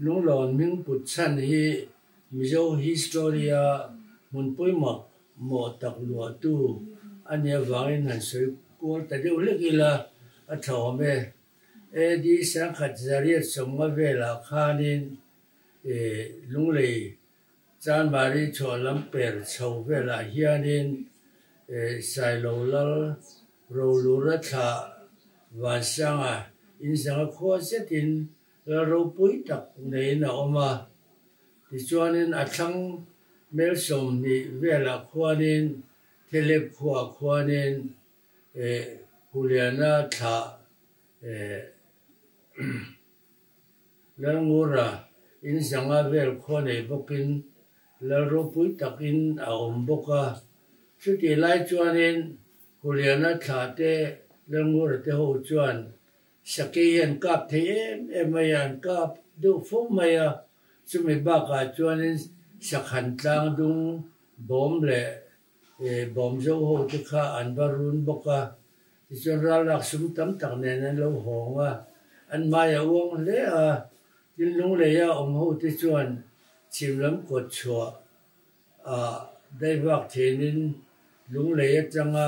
lung lon ming put chan hi mizo historia mun poi mo tak lua tu ania wangin han soi kol ta de ulekila a thome e di sang khat zariat somma vela khanin lung lei chan mari cholam per chho vela hianin sai lo lal ro lu ra tha wa sanga in sanga kho setin ro pui tak nei na oma ti chuanin a thlang mel som ni vela khwanin thelep khwanin huliana tha langura in sanga vel khwane bokin la ro pui takin a om boka chuti lai chuanin huliana tha te langura te ho chuan sakian kap the emayan kap du fo maya chumi baka chuanin sakhan tlang dung bom le bom zo ho te kha an barun boka chuan ra lak sum tam tak ne nan lo honga an maya wong le a tin lung le ya om ho te chuan chimlam ko chua a dai bak thenin lung le ya changa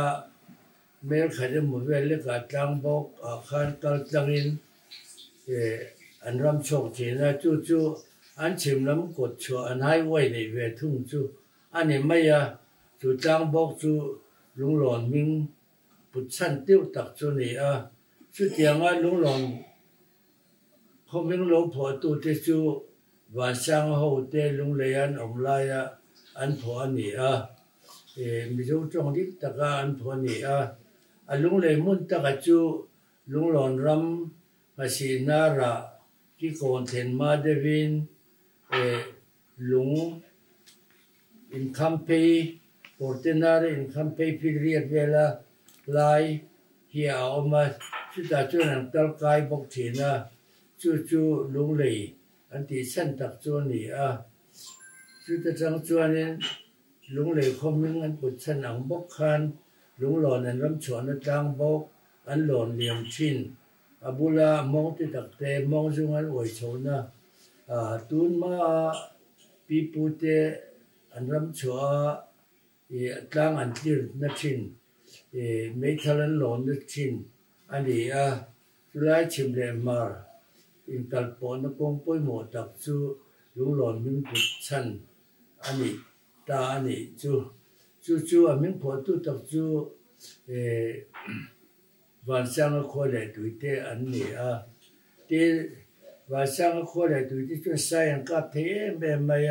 mel khade mu vel le ka tlang bok a khan kal tlangin an ram chok thina chu an chimlam ko chua an hai wai nei ve thung chu ani maya chu tlang bok chu lung lon ming put chan tiu tak chu ni a chu tianga lung lon khoming lo pho tu te chu wa sang ho te lung le an om la ya an pho ani a mi zo chong dik taka an pho ni a alung le mun taka chu lung lon ram masi nara ki kon then ma devin lung in kampe ordinary in kampe period vela lai hi a oma chu ta chu nang tal kai bok thina chu lung lei an ti san tak chu ni a chu ta chang chuanin lung lei khoming an put chan ang bok khan lung lon an ram chuan a tang bok an lon liam thin abula mong ti tak te mong zung an oi chona tun ma pipu te an ram chua tlang an tir na thin mấy thằng lớn lộn nước chín anh đi lại chìm lệ mar in tal po nó cũng bôi mồ tập chu lúng lộn mình bút chân anh đi ta anh đi chu mình phổ tu tập chu晚上过来对的anh đi de晚上过来对的就晒阳咖啡没没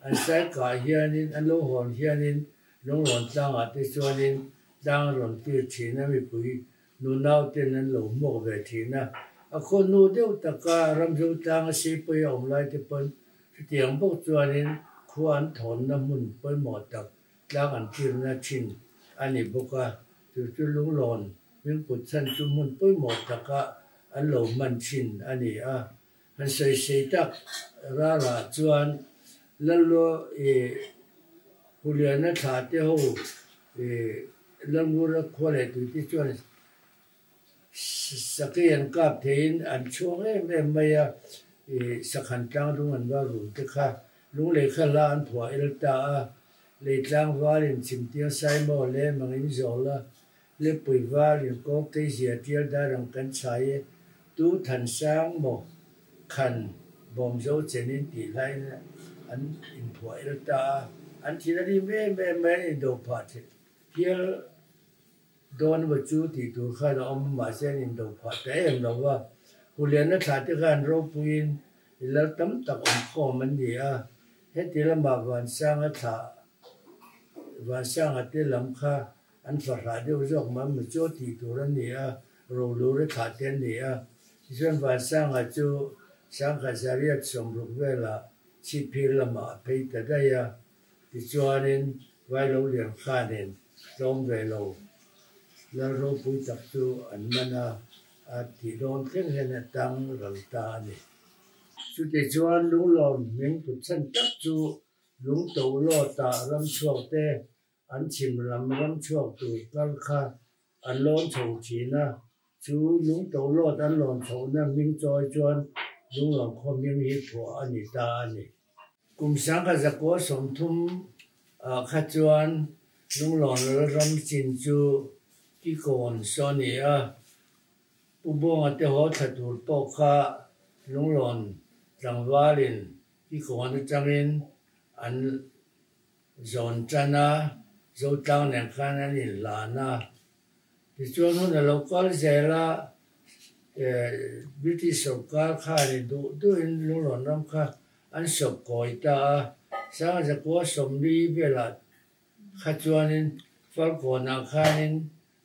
anh晒咖here nên anh lâu hòn here nên lúng lộn tăng de cho nên đang rồi tiêu chí nó bị bụi nụ nào tên nó lẩu mộc về thì na con nụ đều tất cả làm sao đang xí bơi ông lại thì bơi tiếng bốc cho nên khoan thốn nó muốn bơi mò tập đang ăn tiền nó chín anh ấy bốc từ lúng lòn mình bút chân chúng muốn bơi mò tất cả anh lẩu man chín anh ấy anh xây tắc ra là chuan lần lo huliana thả tiêu lâm ngura khole tu ti chuan sakian kap thein an chuang em maya sakhan tang dung an wa ru te kha lung le kha la an phwa el ta le tlang walin chim tia sai mo le mangin zola le pui walin ko te zia tia da rang kan chai tu than sang mo khan bom zo chenin ti lai an in phwa el ta an thilari me in do pa the here don wa chu ti tu kha na om ma sen in do pha te em lo wa hulian na tha te gan ro puin la tam tak om kho man ni he ti la ma wan sang a tha wan sang a te lam kha an fa ra de jok ma mu chu ti tu ran ni ro lu re tha te ni chen wan sang a chu sang kha zariat som ru ve la chi pi la ma pe ta da ya ti chuanin vai lo lian kha nen dom ve lo la ro pui tak chu an mana ti don khen hen tang ral ta ni chu te chuan lung lom meng tu chan tak chu lung to lo ta ram chuak te an chim ram chuak tu kal kha an lon chho chi na chu lung to lo an lon chho na ming choi chuan lung long khom yang hi phua ani ta ani kum sang ka zakwa som thum kha chuan lung long ram chin chu ki kon sonia ubong ate ho thatur po kha lung long tlangwalin ki kon changin an zon chana zo tang nen khan ani lana ti chuan hun local zela British sarkar kha ni du in lung long ram kha an sop koi ta sang zakwa somri bela kha chuanin falkona khanin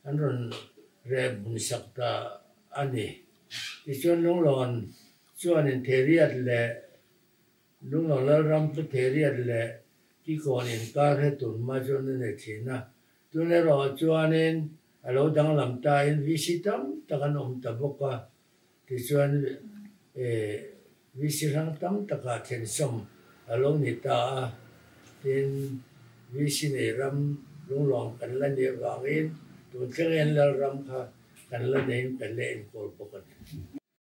an ron re bun sakta ani ti chuan lung long chuanin theriat le lung long la ram pu theriat le ki konin kar he tun ma chuan ne thina tun le ro chuanin alo dang lam ta in visitam takan ta boka ti chuan visirang tam taka then som alo ni ta tin visine ram lung long kan la ne wangin tun thengen la ram kha kan la nei kan le in kol bokan